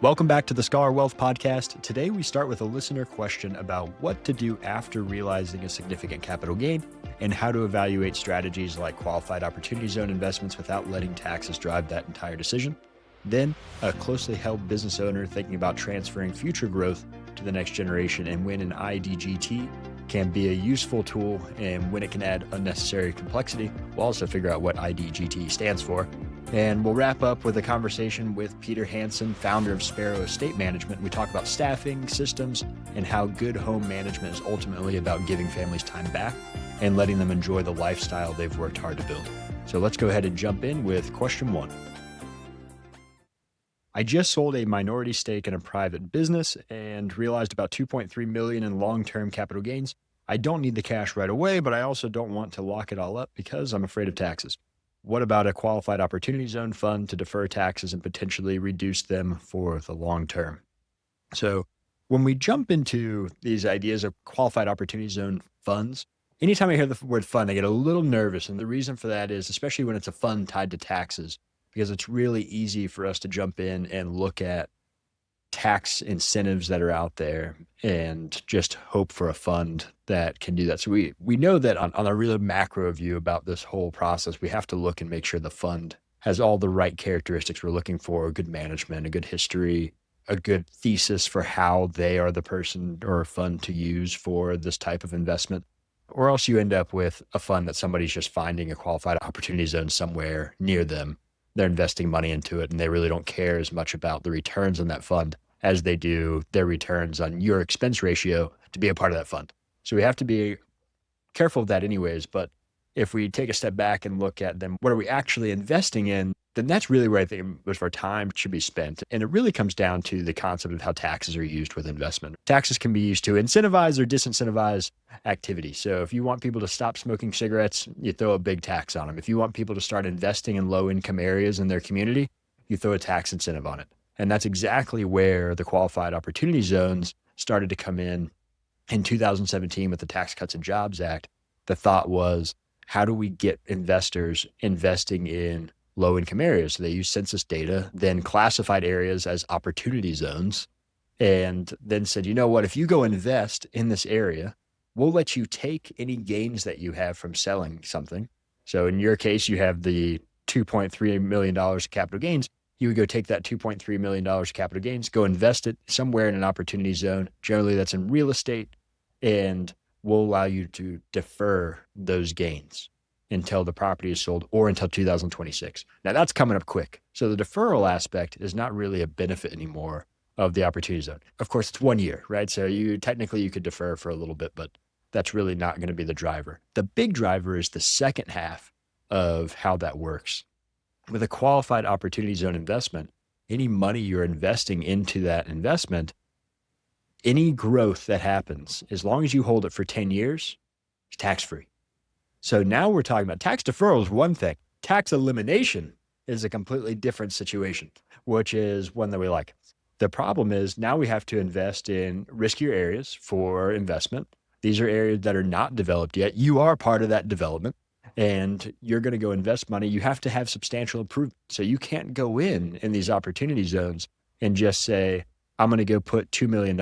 Welcome back to the Scholar Wealth Podcast. Today we start with a listener question about what to do after realizing a significant capital gain and how to evaluate strategies like qualified opportunity zone investments without letting taxes drive that entire decision. Then, a closely held business owner thinking about transferring future growth to the next generation and when an IDGT can be a useful tool and when it can add unnecessary complexity. We'll also figure out what IDGT stands for. And we'll wrap up with a conversation with Peter Hansen, founder of Sparrow Estate Management. We talk about staffing, systems, and how good home management is ultimately about giving families time back and letting them enjoy the lifestyle they've worked hard to build. So let's go ahead and jump in with question 1. I just sold a minority stake in a private business and realized about $2.3 million in long-term capital gains. I don't need the cash right away, but I also don't want to lock it all up because I'm afraid of taxes. What about a qualified opportunity zone fund to defer taxes and potentially reduce them for the long term? So when we jump into these ideas of qualified opportunity zone funds, anytime I hear the word fund, I get a little nervous. And the reason for that is, especially when it's a fund tied to taxes, because it's really easy for us to jump in and look at tax incentives that are out there and just hope for a fund that can do that. So we know that on a really macro view about this whole process, we have to look and make sure the fund has all the right characteristics we're looking for: good management, a good history, a good thesis for how they are the person or fund to use for this type of investment. Or else you end up with a fund that somebody's just finding a qualified opportunity zone somewhere near them. They're investing money into it and they really don't care as much about the returns on that fund as they do their returns on your expense ratio to be a part of that fund. So we have to be careful of that anyways. But if we take a step back and look at them, what are we actually investing in? Then that's really where I think most of our time should be spent. And it really comes down to the concept of how taxes are used with investment. Taxes can be used to incentivize or disincentivize activity. So if you want people to stop smoking cigarettes, you throw a big tax on them. If you want people to start investing in low-income areas in their community, you throw a tax incentive on it. And that's exactly where the qualified opportunity zones started to come in 2017 with the Tax Cuts and Jobs Act. The thought was, how do we get investors investing in low-income areas? So they use census data, then classified areas as opportunity zones, and then said, you know what, if you go invest in this area, we'll let you take any gains that you have from selling something. So in your case, you have the $2.3 million capital gains. You would go take that $2.3 million capital gains, go invest it somewhere in an opportunity zone. Generally, that's in real estate, and will allow you to defer those gains until the property is sold or until 2026. Now, that's coming up quick. So the deferral aspect is not really a benefit anymore of the opportunity zone. Of course, it's 1 year, right? So you could defer for a little bit, but that's really not going to be the driver. The big driver is the second half of how that works. With a qualified opportunity zone investment, any money you're investing into that investment, any growth that happens, as long as you hold it for 10 years, it's tax-free. So now we're talking about tax deferral is one thing. Tax elimination is a completely different situation, which is one that we like. The problem is now we have to invest in riskier areas for investment. These are areas that are not developed yet. You are part of that development. And you're going to go invest money, you have to have substantial improvement. So you can't go in these opportunity zones and just say, I'm going to go put $2 million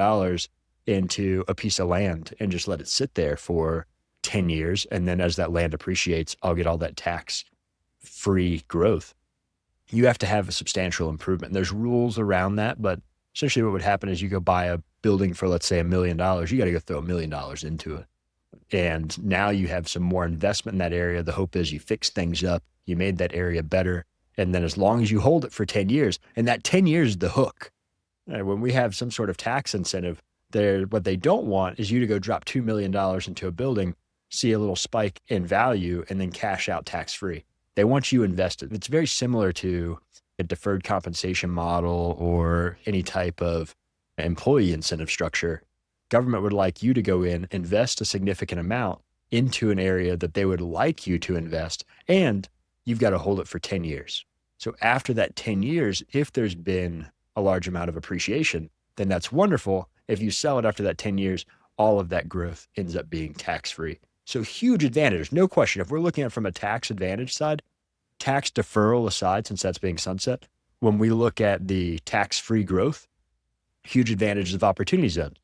into a piece of land and just let it sit there for 10 years. And then as that land appreciates, I'll get all that tax-free growth. You have to have a substantial improvement. There's rules around that, but essentially what would happen is you go buy a building for, let's say, $1 million. You got to go throw $1 million into it. And now you have some more investment in that area. The hope is you fix things up, you made that area better. And then as long as you hold it for 10 years, and that 10 years is the hook. When we have some sort of tax incentive, what they don't want is you to go drop $2 million into a building, see a little spike in value, and then cash out tax-free. They want you invested. It's very similar to a deferred compensation model or any type of employee incentive structure. Government would like you to go in, invest a significant amount into an area that they would like you to invest, and you've got to hold it for 10 years. So after that 10 years, if there's been a large amount of appreciation, then that's wonderful. If you sell it after that 10 years, all of that growth ends up being tax-free. So huge advantage, no question. If we're looking at it from a tax advantage side, tax deferral aside, since that's being sunset, when we look at the tax-free growth, huge advantages of opportunity zones.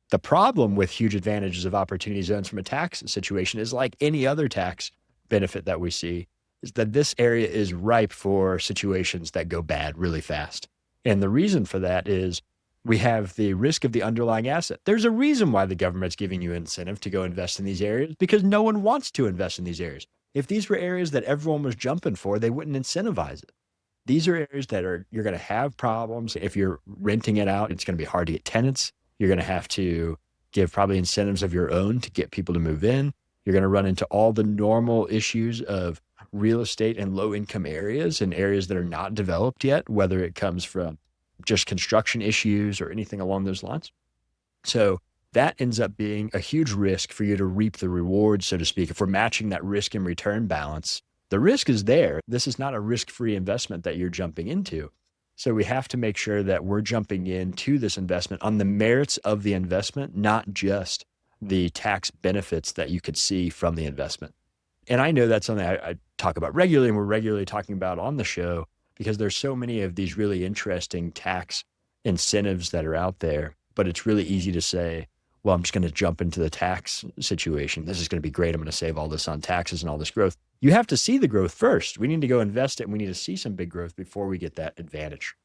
The problem with huge advantages of opportunity zones from a tax situation is like any other tax benefit that we see, is that this area is ripe for situations that go bad really fast. And the reason for that is we have the risk of the underlying asset. There's a reason why the government's giving you incentive to go invest in these areas, because no one wants to invest in these areas. If these were areas that everyone was jumping for, they wouldn't incentivize it. These are areas that you're going to have problems. If you're renting it out, it's going to be hard to get tenants. You're going to have to give probably incentives of your own to get people to move in. You're going to run into all the normal issues of real estate in low income areas and areas that are not developed yet, whether it comes from just construction issues or anything along those lines. So that ends up being a huge risk for you to reap the rewards, so to speak. If we're matching that risk and return balance, the risk is there. This is not a risk-free investment that you're jumping into. So we have to make sure that we're jumping into this investment on the merits of the investment, not just the tax benefits that you could see from the investment. And I know that's something I talk about regularly, and we're regularly talking about on the show, because there's so many of these really interesting tax incentives that are out there. But it's really easy to say, well, I'm just going to jump into the tax situation. This is going to be great. I'm going to save all this on taxes and all this growth. You have to see the growth first. We need to go invest it, and we need to see some big growth before we get that advantage.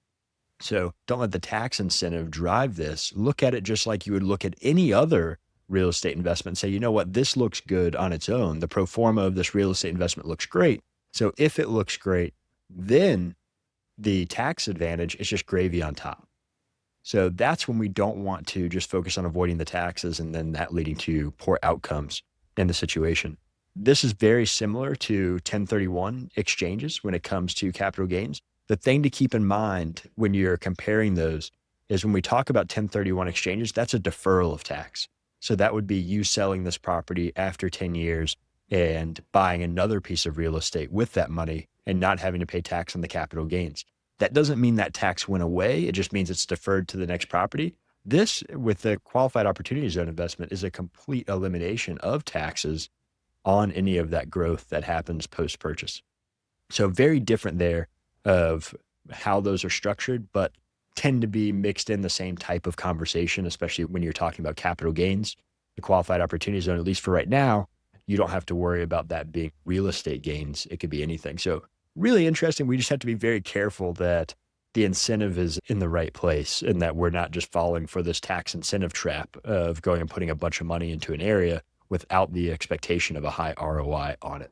So don't let the tax incentive drive this. Look at it just like you would look at any other real estate investment and say, you know what, this looks good on its own. The pro forma of this real estate investment looks great. So if it looks great, then the tax advantage is just gravy on top. So that's when we don't want to just focus on avoiding the taxes and then that leading to poor outcomes in the situation. This is very similar to 1031 exchanges when it comes to capital gains. The thing to keep in mind when you're comparing those is when we talk about 1031 exchanges, that's a deferral of tax. So that would be you selling this property after 10 years and buying another piece of real estate with that money and not having to pay tax on the capital gains. That doesn't mean that tax went away. It just means it's deferred to the next property. This, with the qualified opportunity zone investment, is a complete elimination of taxes on any of that growth that happens post-purchase. So very different there of how those are structured, but tend to be mixed in the same type of conversation, especially when you're talking about capital gains. The qualified opportunity zone, at least for right now, you don't have to worry about that being real estate gains. It could be anything. So really interesting. We just have to be very careful that the incentive is in the right place and that we're not just falling for this tax incentive trap of going and putting a bunch of money into an area without the expectation of a high ROI on it.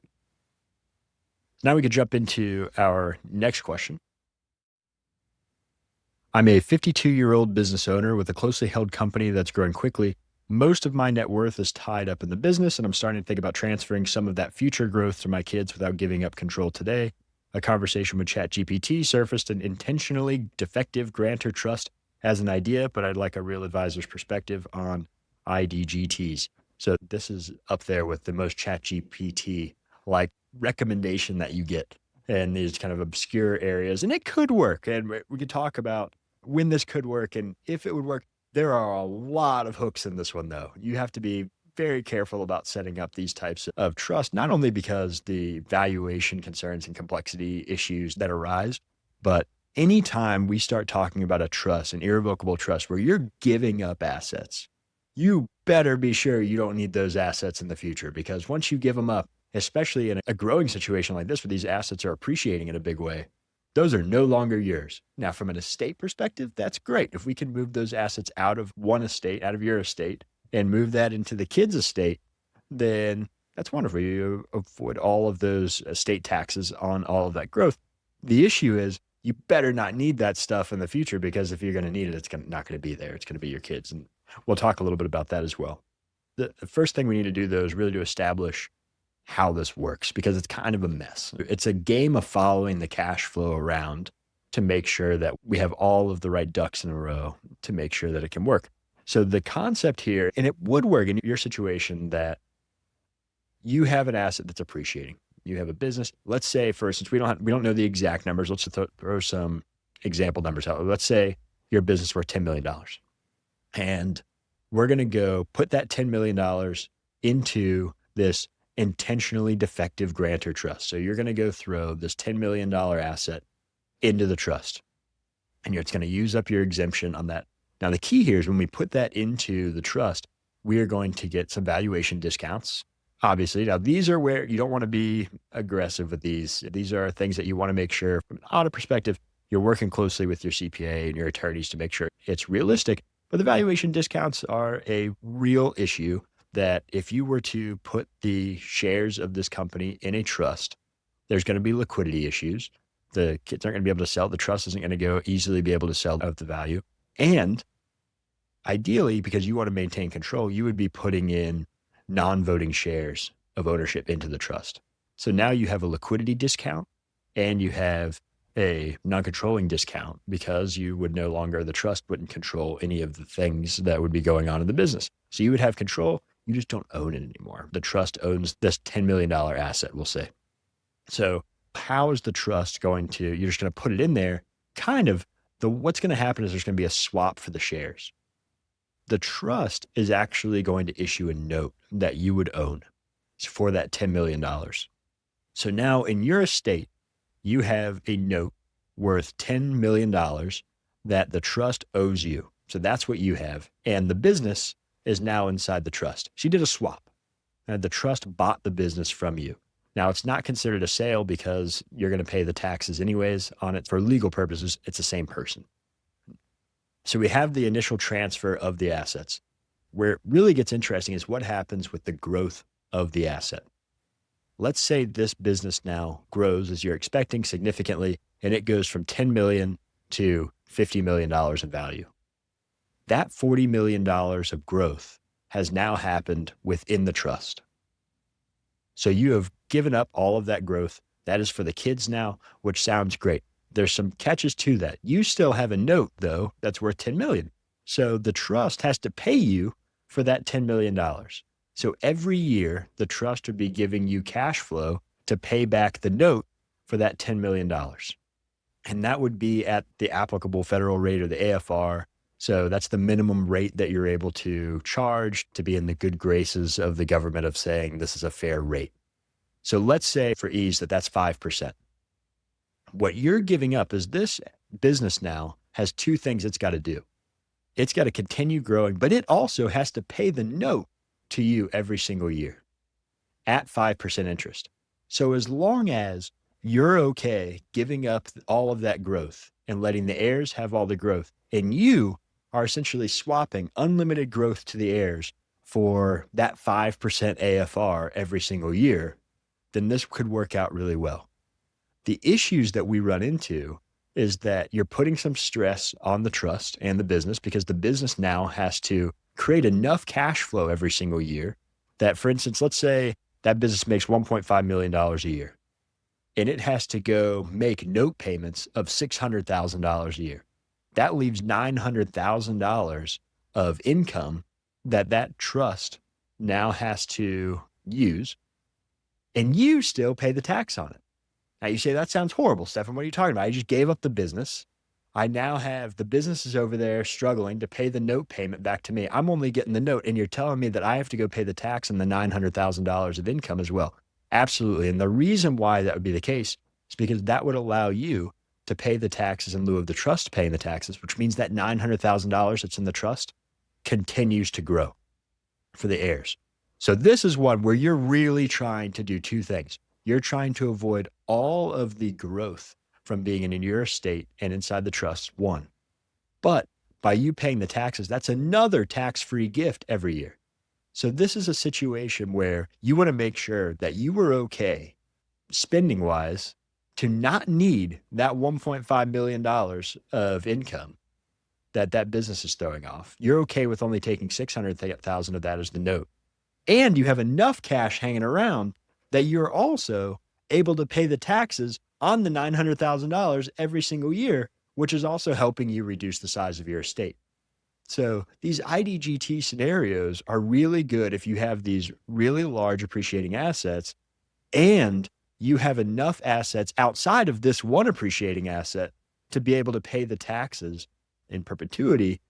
Now we could jump into our next question. I'm a 52-year-old business owner with a closely held company that's growing quickly. Most of my net worth is tied up in the business, and I'm starting to think about transferring some of that future growth to my kids without giving up control today. A conversation with ChatGPT surfaced an intentionally defective grantor trust as an idea, but I'd like a real advisor's perspective on IDGTs. So this is up there with the most ChatGPT like recommendation that you get in these kind of obscure areas. And it could work. And we could talk about when this could work and if it would work. There are a lot of hooks in this one, though. You have to be very careful about setting up these types of trust, not only because the valuation concerns and complexity issues that arise, but anytime we start talking about a trust, an irrevocable trust where you're giving up assets, you better be sure you don't need those assets in the future, because once you give them up, especially in a growing situation like this where these assets are appreciating in a big way, those are no longer yours. Now, from an estate perspective, that's great. If we can move those assets out of one estate, out of your estate, and move that into the kid's estate, then that's wonderful. You avoid all of those estate taxes on all of that growth. The issue is you better not need that stuff in the future, because if you're going to need it, it's not going to be there. It's going to be your kids. And we'll talk a little bit about that as well. The first thing we need to do, though, is really to establish how this works, because it's kind of a mess. It's a game of following the cash flow around to make sure that we have all of the right ducks in a row to make sure that it can work. So the concept here, and it would work in your situation, that you have an asset that's appreciating. You have a business. Let's say, for instance, we don't know the exact numbers. Let's throw some example numbers out. Let's say your business is worth $10 million. And we're going to go put that $10 million into this intentionally defective grantor trust. So you're going to go throw this $10 million asset into the trust, and it's going to use up your exemption on that Now, the key here is when we put that into the trust, we are going to get some valuation discounts. Obviously, now these are where you don't want to be aggressive with these. These are things that you want to make sure from an audit perspective, you're working closely with your CPA and your attorneys to make sure it's realistic. But the valuation discounts are a real issue that if you were to put the shares of this company in a trust, there's going to be liquidity issues. The kids aren't going to be able to sell. The trust isn't going to go easily be able to sell out the value. And ideally, because you want to maintain control, you would be putting in non-voting shares of ownership into the trust. So now you have a liquidity discount and you have a non-controlling discount because you would no longer, the trust wouldn't control any of the things that would be going on in the business. So you would have control, you just don't own it anymore. The trust owns this $10 million asset, we'll say. So how is the trust going to, you're just going to put it in there, what's going to happen is there's going to be a swap for the shares. The trust is actually going to issue a note that you would own for that $10 million. So now in your estate, you have a note worth $10 million that the trust owes you. So that's what you have. And the business is now inside the trust. She did a swap and the trust bought the business from you. Now it's not considered a sale because you're going to pay the taxes anyways on it. For legal purposes, it's the same person. So we have the initial transfer of the assets. Where it really gets interesting is what happens with the growth of the asset. Let's say this business now grows as you're expecting significantly, and it goes from $10 million to $50 million in value. That $40 million of growth has now happened within the trust. So you have given up all of that growth. That is for the kids now, which sounds great. There's some catches to that. You still have a note though, that's worth $10 million. So the trust has to pay you for that $10 million. So every year the trust would be giving you cash flow to pay back the note for that $10 million. And that would be at the applicable federal rate or the AFR. So that's the minimum rate that you're able to charge to be in the good graces of the government of saying this is a fair rate. So let's say for ease that that's 5%. What you're giving up is this business now has two things it's got to do. It's got to continue growing, but it also has to pay the note to you every single year at 5% interest. So as long as you're okay giving up all of that growth and letting the heirs have all the growth, and you are essentially swapping unlimited growth to the heirs for that 5% AFR every single year, then this could work out really well. The issues that we run into is that you're putting some stress on the trust and the business because the business now has to create enough cash flow every single year that, for instance, let's say that business makes $1.5 million a year and it has to go make note payments of $600,000 a year. That leaves $900,000 of income that trust now has to use, and you still pay the tax on it. Now you say, that sounds horrible, Stephan. What are you talking about? I just gave up the business. I now have the businesses over there struggling to pay the note payment back to me. I'm only getting the note, and you're telling me that I have to go pay the tax on the $900,000 of income as well. Absolutely. And the reason why that would be the case is because that would allow you to pay the taxes in lieu of the trust paying the taxes, which means that $900,000 that's in the trust continues to grow for the heirs. So this is one where you're really trying to do two things. You're trying to avoid all of the growth from being in your estate and inside the trust, one. But by you paying the taxes, that's another tax-free gift every year. So this is a situation where you want to make sure that you were okay spending-wise to not need that $1.5 million of income that business is throwing off. You're okay with only taking $600,000 of that as the note. And you have enough cash hanging around that you're also able to pay the taxes on the $900,000 every single year, which is also helping you reduce the size of your estate. So these IDGT scenarios are really good if you have these really large appreciating assets and you have enough assets outside of this one appreciating asset to be able to pay the taxes in perpetuity.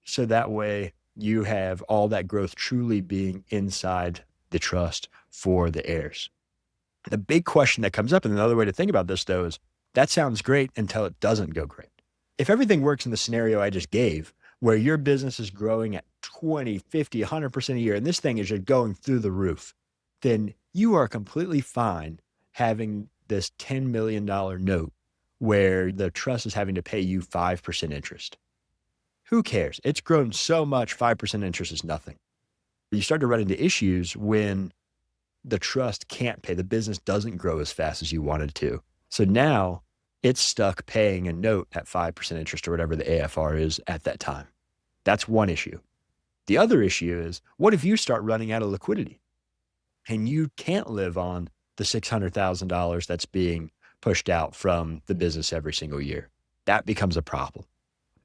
So that way you have all that growth truly being inside the trust for the heirs. The big question that comes up, and another way to think about this though, is that sounds great until it doesn't go great. If everything works in the scenario I just gave, where your business is growing at 20, 50, 100% a year, and this thing is just going through the roof, then you are completely fine having this $10 million note where the trust is having to pay you 5% interest. Who cares? It's grown so much, 5% interest is nothing. You start to run into issues when the trust can't pay. The business doesn't grow as fast as you wanted to. So now it's stuck paying a note at 5% interest or whatever the AFR is at that time. That's one issue. The other issue is, what if you start running out of liquidity and you can't live on the $600,000 that's being pushed out from the business every single year? That becomes a problem,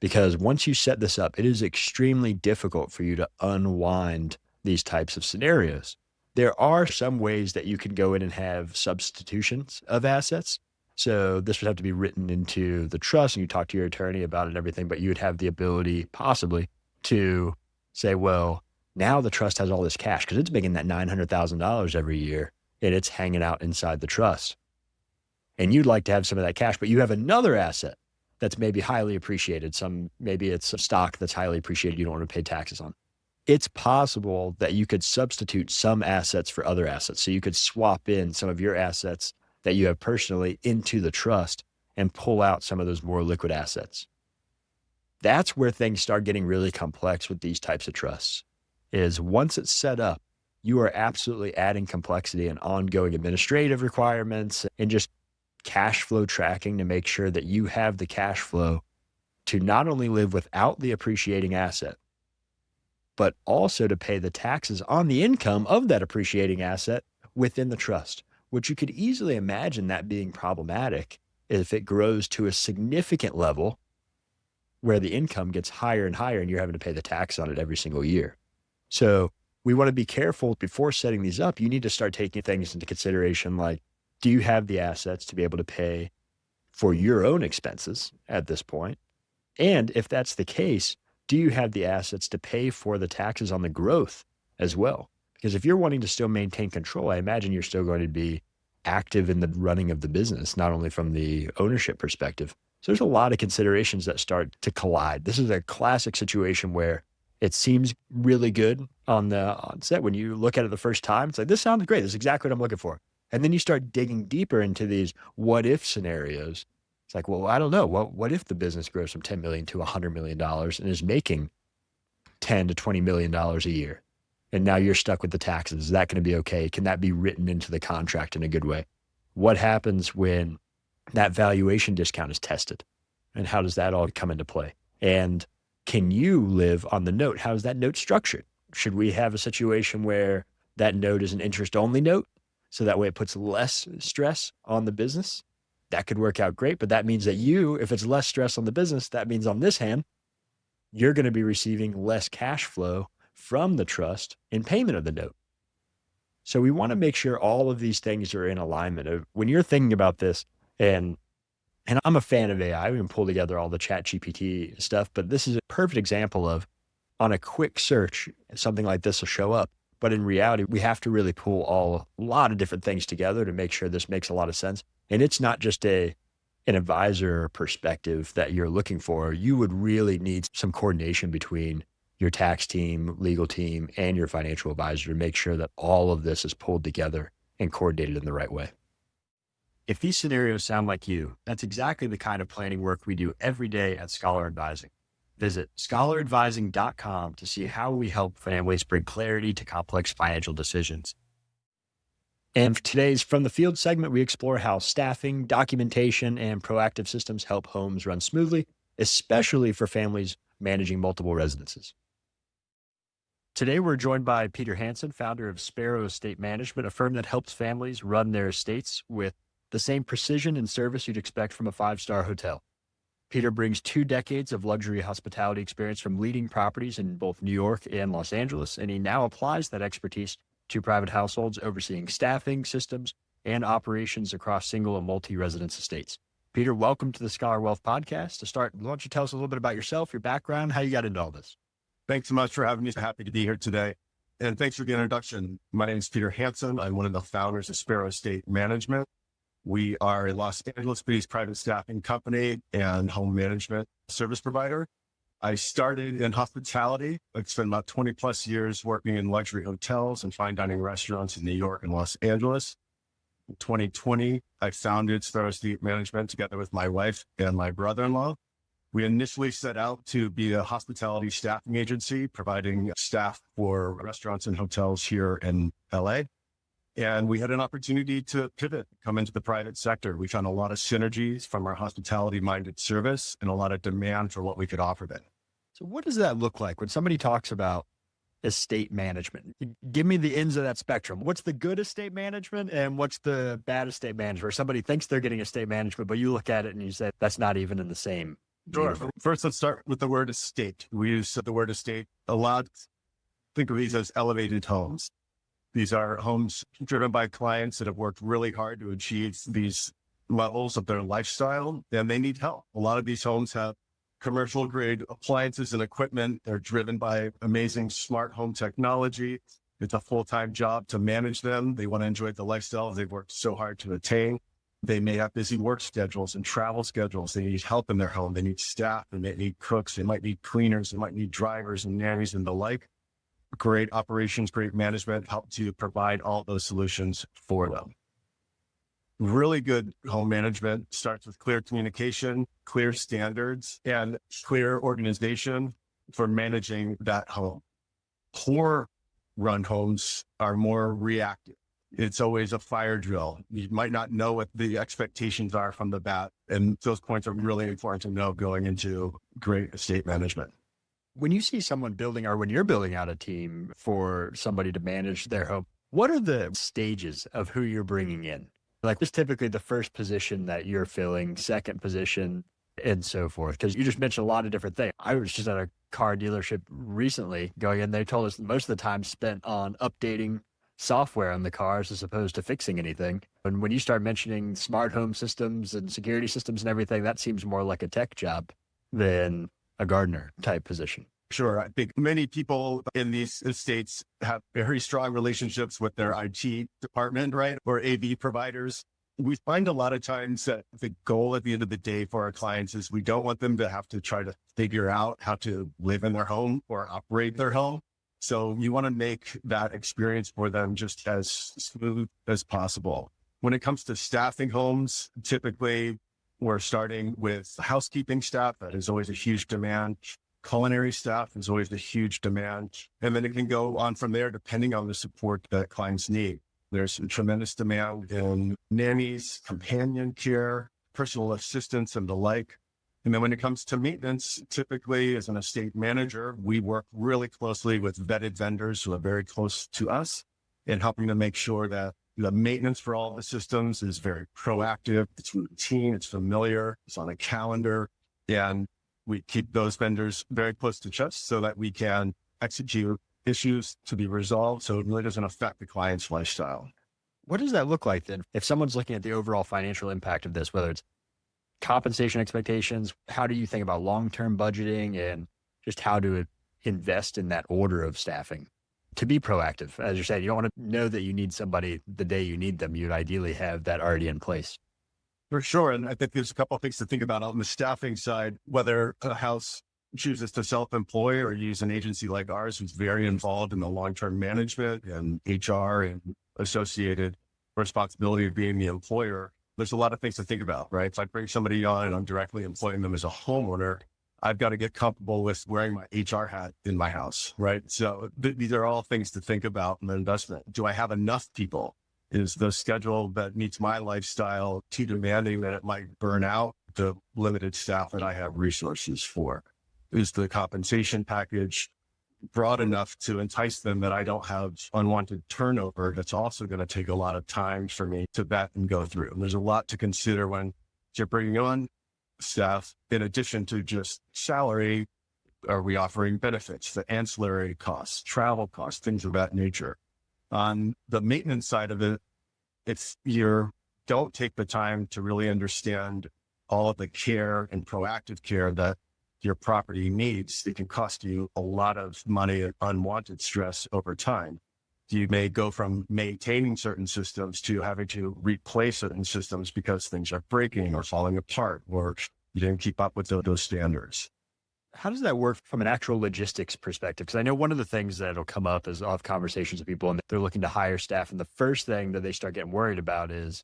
because once you set this up, it is extremely difficult for you to unwind these types of scenarios. There are some ways that you can go in and have substitutions of assets. So this would have to be written into the trust and you talk to your attorney about it and everything, but you would have the ability possibly to say, well, now the trust has all this cash because it's making that $900,000 every year and it's hanging out inside the trust. And you'd like to have some of that cash, but you have another asset that's maybe highly appreciated. Maybe it's a stock that's highly appreciated you don't want to pay taxes on. It's possible that you could substitute some assets for other assets. So you could swap in some of your assets that you have personally into the trust and pull out some of those more liquid assets. That's where things start getting really complex with these types of trusts, is once it's set up, you are absolutely adding complexity and ongoing administrative requirements and just cash flow tracking to make sure that you have the cash flow to not only live without the appreciating asset, but also to pay the taxes on the income of that appreciating asset within the trust, which you could easily imagine that being problematic if it grows to a significant level where the income gets higher and higher and you're having to pay the tax on it every single year. So we want to be careful before setting these up. You need to start taking things into consideration like, do you have the assets to be able to pay for your own expenses at this point? And if that's the case, do you have the assets to pay for the taxes on the growth as well? Because if you're wanting to still maintain control, I imagine you're still going to be active in the running of the business, not only from the ownership perspective. So there's a lot of considerations that start to collide. This is a classic situation where it seems really good on the onset. When you look at it the first time, it's like, this sounds great. This is exactly what I'm looking for. And then you start digging deeper into these what if scenarios. It's like, well, I don't know. What if the business grows from $10 million to $100 million and is making $10 to $20 million a year? And now you're stuck with the taxes. Is that going to be okay? Can that be written into the contract in a good way? What happens when that valuation discount is tested? And how does that all come into play? And can you live on the note? How is that note structured? Should we have a situation where that note is an interest-only note? So that way it puts less stress on the business. That could work out great, but that means that if it's less stress on the business, that means on this hand, you're going to be receiving less cash flow from the trust in payment of the note. So we want to make sure all of these things are in alignment. When you're thinking about this, and I'm a fan of AI, we can pull together all the ChatGPT stuff, but this is a perfect example of, on a quick search, something like this will show up. But in reality, we have to really pull a lot of different things together to make sure this makes a lot of sense. And it's not just an advisor perspective that you're looking for. You would really need some coordination between your tax team, legal team, and your financial advisor to make sure that all of this is pulled together and coordinated in the right way. If these scenarios sound like you, that's exactly the kind of planning work we do every day at Scholar Advising. Visit scholaradvising.com to see how we help families bring clarity to complex financial decisions. And for today's From the Field segment, we explore how staffing, documentation, and proactive systems help homes run smoothly, especially for families managing multiple residences. Today, we're joined by Peter Hansen, founder of Sparrow Estate Management, a firm that helps families run their estates with the same precision and service you'd expect from a five-star hotel. Peter brings 2 decades of luxury hospitality experience from leading properties in both New York and Los Angeles, and he now applies that expertise to private households, overseeing staffing, systems, and operations across single and multi-residence estates. Peter, welcome to the Scholar Wealth Podcast. To start, why don't you tell us a little bit about yourself, your background, how you got into all this? Thanks so much for having me. Happy to be here today. And thanks for the introduction. My name is Peter Hansen. I'm one of the founders of Sparrow Estate Management. We are a Los Angeles-based private staffing company and home management service provider. I started in hospitality. I spent about 20 plus years working in luxury hotels and fine dining restaurants in New York and Los Angeles. In 2020, I founded Sparrow Estate Management together with my wife and my brother-in-law. We initially set out to be a hospitality staffing agency, providing staff for restaurants and hotels here in LA. And we had an opportunity to pivot, come into the private sector. We found a lot of synergies from our hospitality-minded service and a lot of demand for what we could offer them. So what does that look like when somebody talks about estate management? Give me the ends of that spectrum. What's the good estate management and what's the bad estate management? Where somebody thinks they're getting estate management, but you look at it and you say, that's not even in the same. Sure. First, let's start with the word estate. We use the word estate a lot. Think of these as elevated homes. These are homes driven by clients that have worked really hard to achieve these levels of their lifestyle, and they need help. A lot of these homes have commercial grade appliances and equipment. They're driven by amazing smart home technology. It's a full-time job to manage them. They want to enjoy the lifestyle they've worked so hard to attain. They may have busy work schedules and travel schedules. They need help in their home. They need staff. They may need cooks. They might need cleaners. They might need drivers and nannies and the like. Great operations, great management help to provide all those solutions for them. Really good home management starts with clear communication, clear standards, and clear organization for managing that home. Poor run homes are more reactive. It's always a fire drill. You might not know what the expectations are from the bat. And those points are really important to know going into great estate management. When you see someone building, or when you're building out a team for somebody to manage their home, what are the stages of who you're bringing in? Like, this typically the first position that you're filling, second position, and so forth. Because you just mentioned a lot of different things. I was just at a car dealership recently going in. They told us most of the time spent on updating software on the cars as opposed to fixing anything. And when you start mentioning smart home systems and security systems and everything, that seems more like a tech job than a gardener type position. Sure. I think many people in these estates have very strong relationships with their IT department, right? Or AV providers. We find a lot of times that the goal at the end of the day for our clients is we don't want them to have to try to figure out how to live in their home or operate their home. So you want to make that experience for them just as smooth as possible. When it comes to staffing homes, typically we're starting with housekeeping staff. That is always a huge demand. Culinary staff is always a huge demand. And then it can go on from there depending on the support that clients need. There's a tremendous demand in nannies, companion care, personal assistants, and the like. And then when it comes to maintenance, typically as an estate manager, we work really closely with vetted vendors who are very close to us in helping to make sure that the maintenance for all the systems is very proactive, it's routine, it's familiar, it's on a calendar. And we keep those vendors very close to chest so that we can execute issues to be resolved so it really doesn't affect the client's lifestyle. What does that look like then? If someone's looking at the overall financial impact of this, whether it's compensation expectations, how do you think about long-term budgeting and just how to invest in that order of staffing to be proactive? As you said, you don't want to know that you need somebody the day you need them. You'd ideally have that already in place. For sure. And I think there's a couple of things to think about on the staffing side, whether a house chooses to self-employ or use an agency like ours, who's very involved in the long-term management and HR and associated responsibility of being the employer. There's a lot of things to think about, right? If I bring somebody on and I'm directly employing them as a homeowner, I've got to get comfortable with wearing my HR hat in my house, right? So these are all things to think about in the investment. Do I have enough people? Is the schedule that meets my lifestyle too demanding that it might burn out the limited staff that I have resources for? Is the compensation package broad enough to entice them that I don't have unwanted turnover? That's also going to take a lot of time for me to vet and go through. And there's a lot to consider when you're bringing on staff. In addition to just salary, are we offering benefits, the ancillary costs, travel costs, things of that nature? On the maintenance side of it, if you don't take the time to really understand all of the care and proactive care that your property needs, it can cost you a lot of money and unwanted stress over time. You may go from maintaining certain systems to having to replace certain systems because things are breaking or falling apart, or you didn't keep up with those standards. How does that work from an actual logistics perspective? Because I know one of the things that'll come up is I'll have conversations with people and they're looking to hire staff. And the first thing that they start getting worried about is,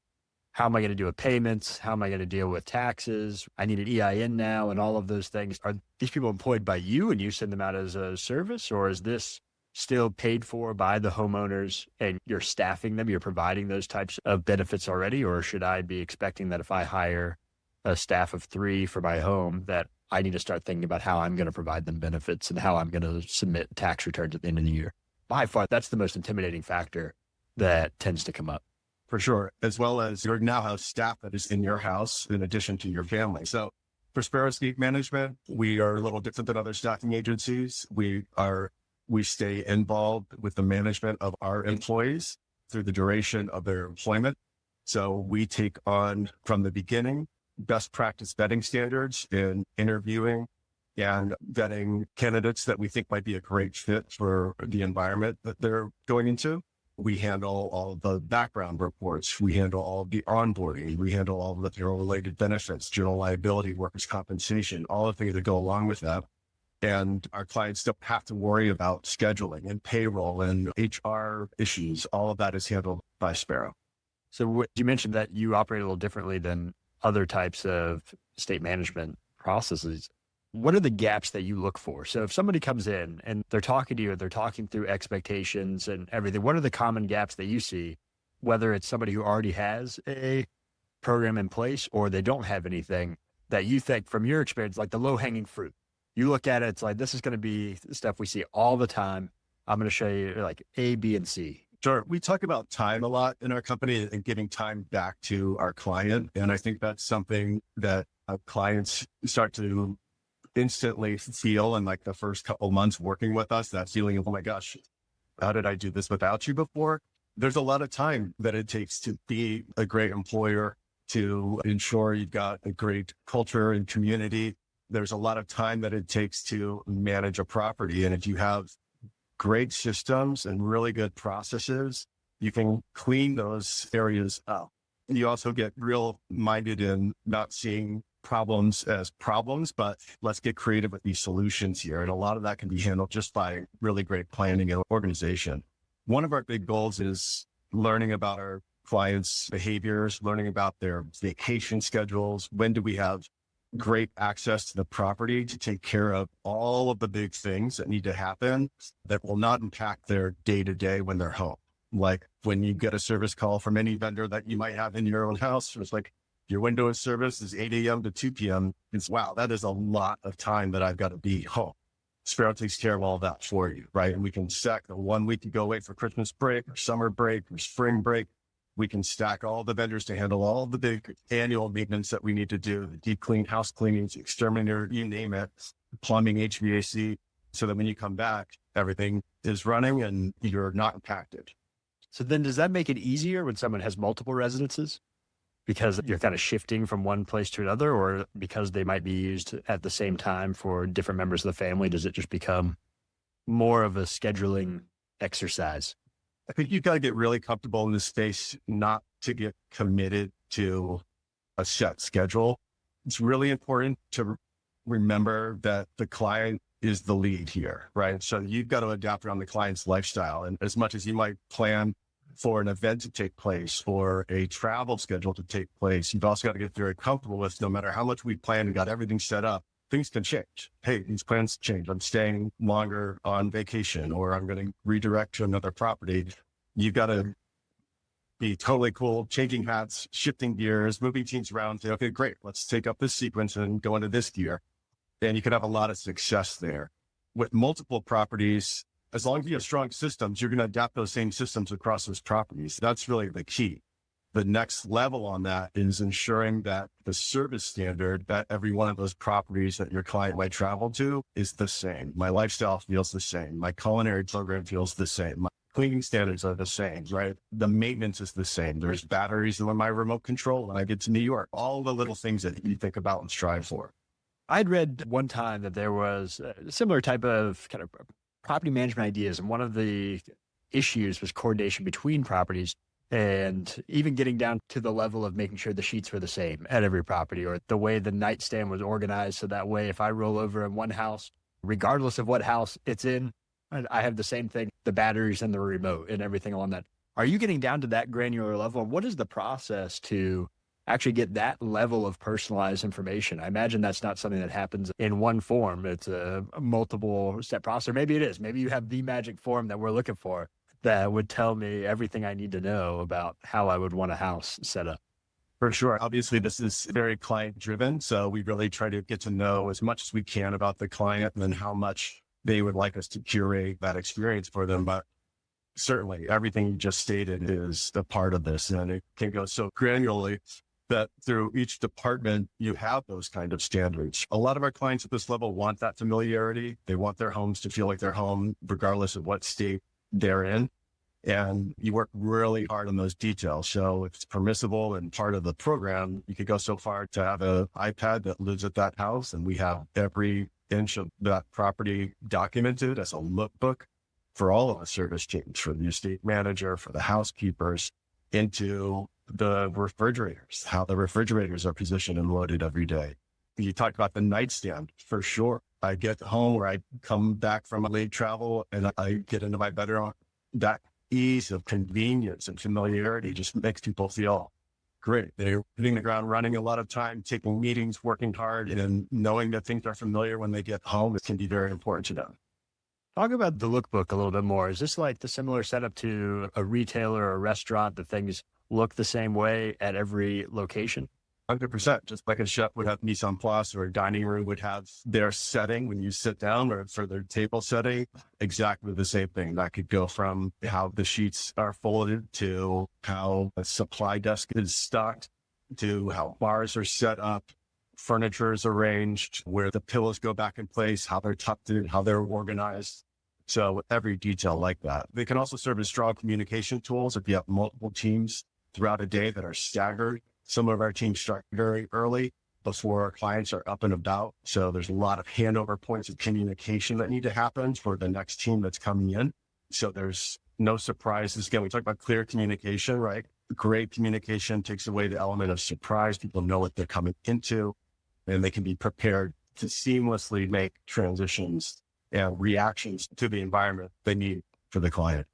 how am I going to do with payments? How am I going to deal with taxes? I need an EIN now and all of those things. Are these people employed by you and you send them out as a service, or is this still paid for by the homeowners and you're staffing them, you're providing those types of benefits already? Or should I be expecting that if I hire a staff of 3 for my home, that I need to start thinking about how I'm going to provide them benefits and how I'm going to submit tax returns at the end of the year? By far, that's the most intimidating factor that tends to come up. For sure. As well as you now have staff that is in your house in addition to your family. So for Sparrow Estate Management, we are a little different than other staffing agencies. We stay involved with the management of our employees through the duration of their employment. So we take on from the beginning best practice vetting standards in interviewing and vetting candidates that we think might be a great fit for the environment that they're going into. We handle all the background reports. We handle all of the onboarding. We handle all of the related benefits, general liability, workers' compensation, all the things that go along with that. And our clients don't have to worry about scheduling and payroll and HR issues. All of that is handled by Sparrow. So you mentioned that you operate a little differently than other types of estate management processes. What are the gaps that you look for? So if somebody comes in and they're talking to you, they're talking through expectations and everything, what are the common gaps that you see, whether it's somebody who already has a program in place or they don't have anything that you think from your experience, like the low hanging fruit? You look at it, it's like, this is going to be stuff we see all the time. I'm going to show you like A, B, and C. Sure. We talk about time a lot in our company and giving time back to our client. And I think that's something that our clients start to instantly feel in like the first couple months working with us, that feeling of, oh my gosh, how did I do this without you before? There's a lot of time that it takes to be a great employer, to ensure you've got a great culture and community. There's a lot of time that it takes to manage a property. And if you have great systems and really good processes, you can clean those areas up. You also get real minded in not seeing problems as problems, but let's get creative with these solutions here. And a lot of that can be handled just by really great planning and organization. One of our big goals is learning about our clients' behaviors, learning about their vacation schedules. When do we have great access to the property to take care of all of the big things that need to happen that will not impact their day-to-day when they're home? Like when you get a service call from any vendor that you might have in your own house, it's like, your window of service is 8 a.m. to 2 p.m. It's wow, that is a lot of time that I've got to be home. Sparrow takes care of all that for you, right? And we can stack the 1 week to go away for Christmas break or summer break or spring break. We can stack all the vendors to handle all the big annual maintenance that we need to do, the deep clean, house cleanings, exterminator, you name it, plumbing, HVAC, so that when you come back, everything is running and you're not impacted. So then does that make it easier when someone has multiple residences? Because you're kind of shifting from one place to another, or because they might be used at the same time for different members of the family? Does it just become more of a scheduling exercise? I think you've got to get really comfortable in this space, not to get committed to a set schedule. It's really important to remember that the client is the lead here, right? So you've got to adapt around the client's lifestyle. And as much as you might plan for an event to take place or a travel schedule to take place, you've also got to get very comfortable with, no matter how much we planned and got everything set up, things can change. Hey, these plans change. I'm staying longer on vacation, or I'm going to redirect to another property. You've got to be totally cool, changing hats, shifting gears, moving teams around. Say, okay, great. Let's take up this sequence and go into this gear. And you can have a lot of success there. With multiple properties, as long as you have strong systems, you're going to adapt those same systems across those properties. That's really the key. The next level on that is ensuring that the service standard that every one of those properties that your client might travel to is the same. My lifestyle feels the same. My culinary program feels the same. My cleaning standards are the same, right? The maintenance is the same. There's batteries in my remote control when I get to New York. All the little things that you think about and strive for. I'd read one time that there was a similar type of kind of property management ideas. And one of the issues was coordination between properties. And even getting down to the level of making sure the sheets were the same at every property, or the way the nightstand was organized. So that way, if I roll over in one house, regardless of what house it's in, I have the same thing, the batteries and the remote and everything on that. Are you getting down to that granular level? What is the process to actually get that level of personalized information? I imagine that's not something that happens in one form. It's a multiple step process. Or maybe it is. Maybe you have the magic form that we're looking for that would tell me everything I need to know about how I would want a house set up. For sure. Obviously, this is very client driven. So we really try to get to know as much as we can about the client and then how much they would like us to curate that experience for them. But certainly everything you just stated is a part of this. And it can go so granularly that through each department, you have those kind of standards. A lot of our clients at this level want that familiarity. They want their homes to feel like their home, regardless of what state they're in. And you work really hard on those details. So if it's permissible and part of the program, you could go so far to have an iPad that lives at that house. And we have every inch of that property documented as a lookbook for all of the service teams, for the estate manager, for the housekeepers, into the refrigerators, how the refrigerators are positioned and loaded every day. You talked about the nightstand, for sure. I get home or I come back from a late travel and I get into my bedroom. That ease of convenience and familiarity just makes people feel great. They're hitting the ground running a lot of time, taking meetings, working hard, and knowing that things are familiar when they get home. It can be very important to them. Talk about the lookbook a little bit more. Is this like the similar setup to a retailer or a restaurant, that things look the same way at every location? 100%. Just like a chef would have mise en place, or a dining room would have their setting when you sit down, or for their table setting, exactly the same thing. That could go from how the sheets are folded to how a supply desk is stocked to how bars are set up, furniture is arranged, where the pillows go back in place, how they're tucked in, how they're organized. So every detail like that. They can also serve as strong communication tools if you have multiple teams throughout a day that are staggered. Some of our teams start very early before our clients are up and about. So there's a lot of handover points of communication that need to happen for the next team that's coming in. So there's no surprises. Again, we talk about clear communication, right? Great communication takes away the element of surprise. People know what they're coming into, and they can be prepared to seamlessly make transitions and reactions to the environment they need for the client.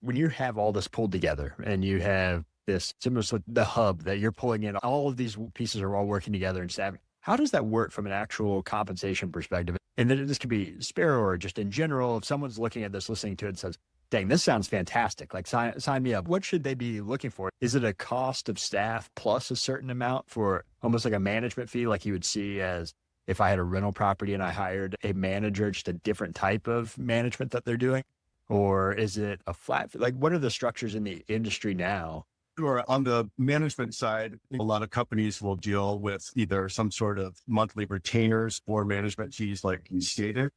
When you have all this pulled together and you have this similar to the hub that you're pulling in, all of these pieces are all working together and staffing. How does that work from an actual compensation perspective? And then this could be Sparrow or just in general. If someone's looking at this, listening to it, and says, dang, this sounds fantastic. Like sign me up. What should they be looking for? Is it a cost of staff plus a certain amount for almost like a management fee, like you would see as if I had a rental property and I hired a manager, just a different type of management that they're doing? Or is it a flat fee? Like, what are the structures in the industry now? Or on the management side, a lot of companies will deal with either some sort of monthly retainers or management fees, like you stated.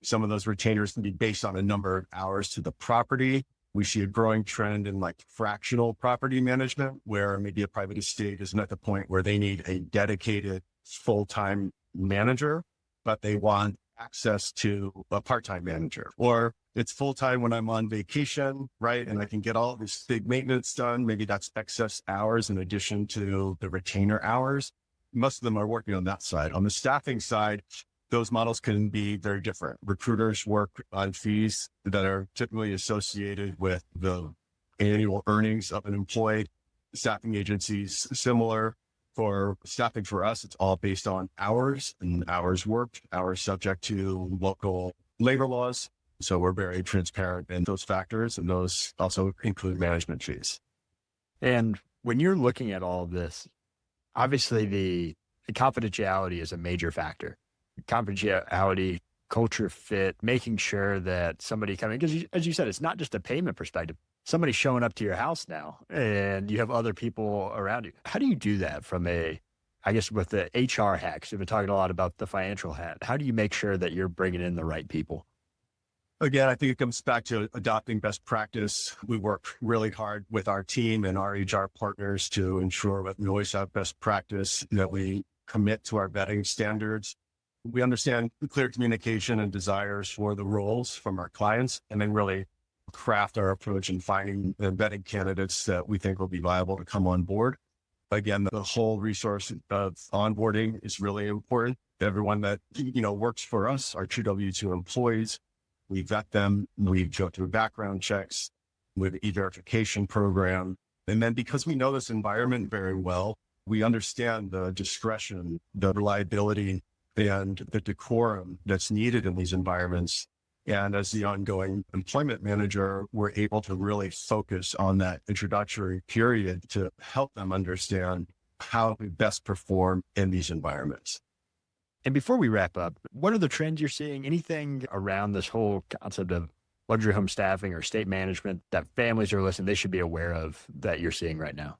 Some of those retainers can be based on a number of hours to the property. We see a growing trend in like fractional property management, where maybe a private estate isn't at the point where they need a dedicated full-time manager, but they want access to a part-time manager, or it's full-time when I'm on vacation, right? And I can get all this big maintenance done. Maybe that's excess hours in addition to the retainer hours. Most of them are working on that side. On the staffing side, those models can be very different. Recruiters work on fees that are typically associated with the annual earnings of an employee. Staffing agencies, similar. For staffing for us, it's all based on hours and hours worked, hours subject to local labor laws. So we're very transparent in those factors, and those also include management fees. And when you're looking at all of this, obviously the confidentiality is a major factor. Confidentiality, culture fit, making sure that somebody coming, because as you said, it's not just a payment perspective. Somebody's showing up to your house now and you have other people around you. How do you do that from I guess with the HR hacks, we've been talking a lot about the financial hat. How do you make sure that you're bringing in the right people? Again, I think it comes back to adopting best practice. We work really hard with our team and our HR partners to ensure that we always have best practice, that we commit to our vetting standards. We understand the clear communication and desires for the roles from our clients, and then really craft our approach in finding and vetting candidates that we think will be viable to come on board. Again, the whole resource of onboarding is really important. Everyone that, works for us, our true W-2 employees, we vet them, we go through background checks with e-verification program. And then because we know this environment very well, we understand the discretion, the reliability, and the decorum that's needed in these environments. And as the ongoing employment manager, we're able to really focus on that introductory period to help them understand how we best perform in these environments. And before we wrap up, what are the trends you're seeing? Anything around this whole concept of luxury home staffing or estate management that families are listening, they should be aware of that you're seeing right now?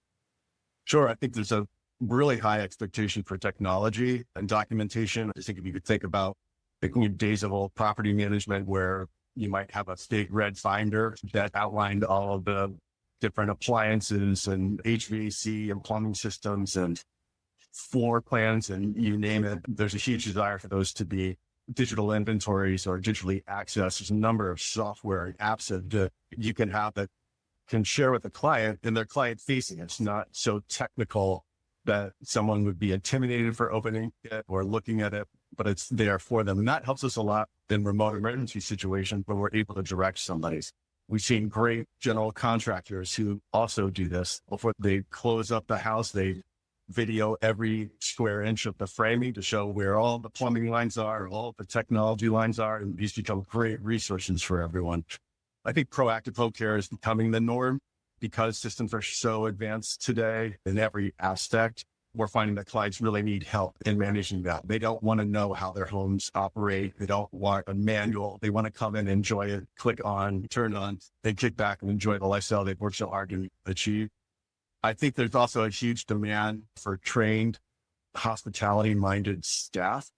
Sure. I think there's a really high expectation for technology and documentation. I think if you could think about the days of old property management where you might have a state red finder that outlined all of the different appliances and HVAC and plumbing systems and floor plans and you name it. There's a huge desire for those to be digital inventories or digitally accessed. There's a number of software and apps that you can have that can share with the client and they're client facing. It's not so technical that someone would be intimidated for opening it or looking at it, but it's there for them. And that helps us a lot in remote emergency situations where we're able to direct somebody. We've seen great general contractors who also do this. Before they close up the house, they video every square inch of the framing to show where all the plumbing lines are, all the technology lines are, and these become great resources for everyone. I think proactive home care is becoming the norm because systems are so advanced today in every aspect. We're finding that clients really need help in managing that. They don't want to know how their homes operate. They don't want a manual. They want to come in, enjoy it, click on, turn on, and kick back and enjoy the lifestyle they've worked so hard to achieve. I think there's also a huge demand for trained, hospitality-minded staff.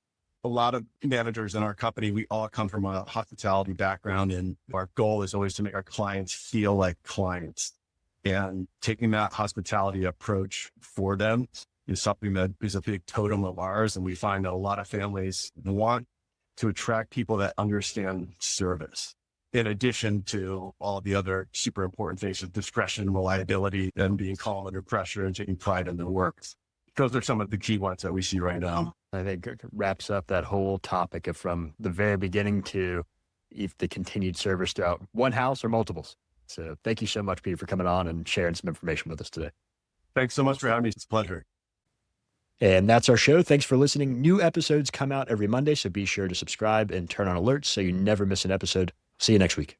A lot of managers in our company, we all come from a hospitality background, and our goal is always to make our clients feel like clients. And taking that hospitality approach for them is something that is a big totem of ours. And we find that a lot of families want to attract people that understand service, in addition to all the other super important things of discretion, reliability, and being calm under pressure and taking pride in their work. Those are some of the key ones that we see right now. I think it wraps up that whole topic of from the very beginning to if the continued service throughout one house or multiples. So thank you so much, Peter, for coming on and sharing some information with us today. Thanks so much for having me. It's a pleasure. And that's our show. Thanks for listening. New episodes come out every Monday, so be sure to subscribe and turn on alerts so you never miss an episode. See you next week.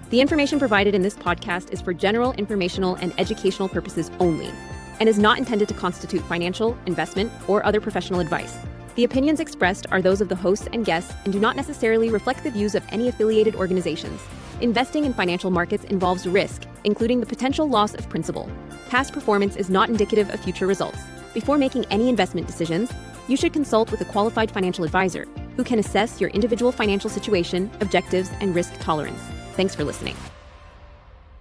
The information provided in this podcast is for general informational and educational purposes only and is not intended to constitute financial, investment, or other professional advice. The opinions expressed are those of the hosts and guests and do not necessarily reflect the views of any affiliated organizations. Investing in financial markets involves risk, including the potential loss of principal. Past performance is not indicative of future results. Before making any investment decisions, you should consult with a qualified financial advisor who can assess your individual financial situation, objectives, and risk tolerance. Thanks for listening.